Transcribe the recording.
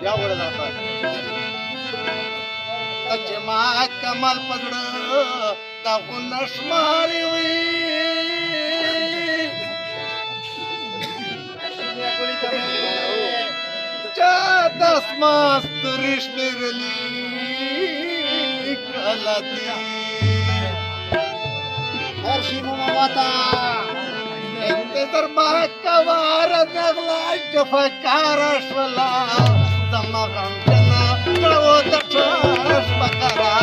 यावर जातात जमा कमाल पगड दाखवून नसमारी दसमास्तुरीश निरली कलाती हर्षी माता तर बाकावार नगला जफकार अश्वला तमगंजना कळवत ठस बकरा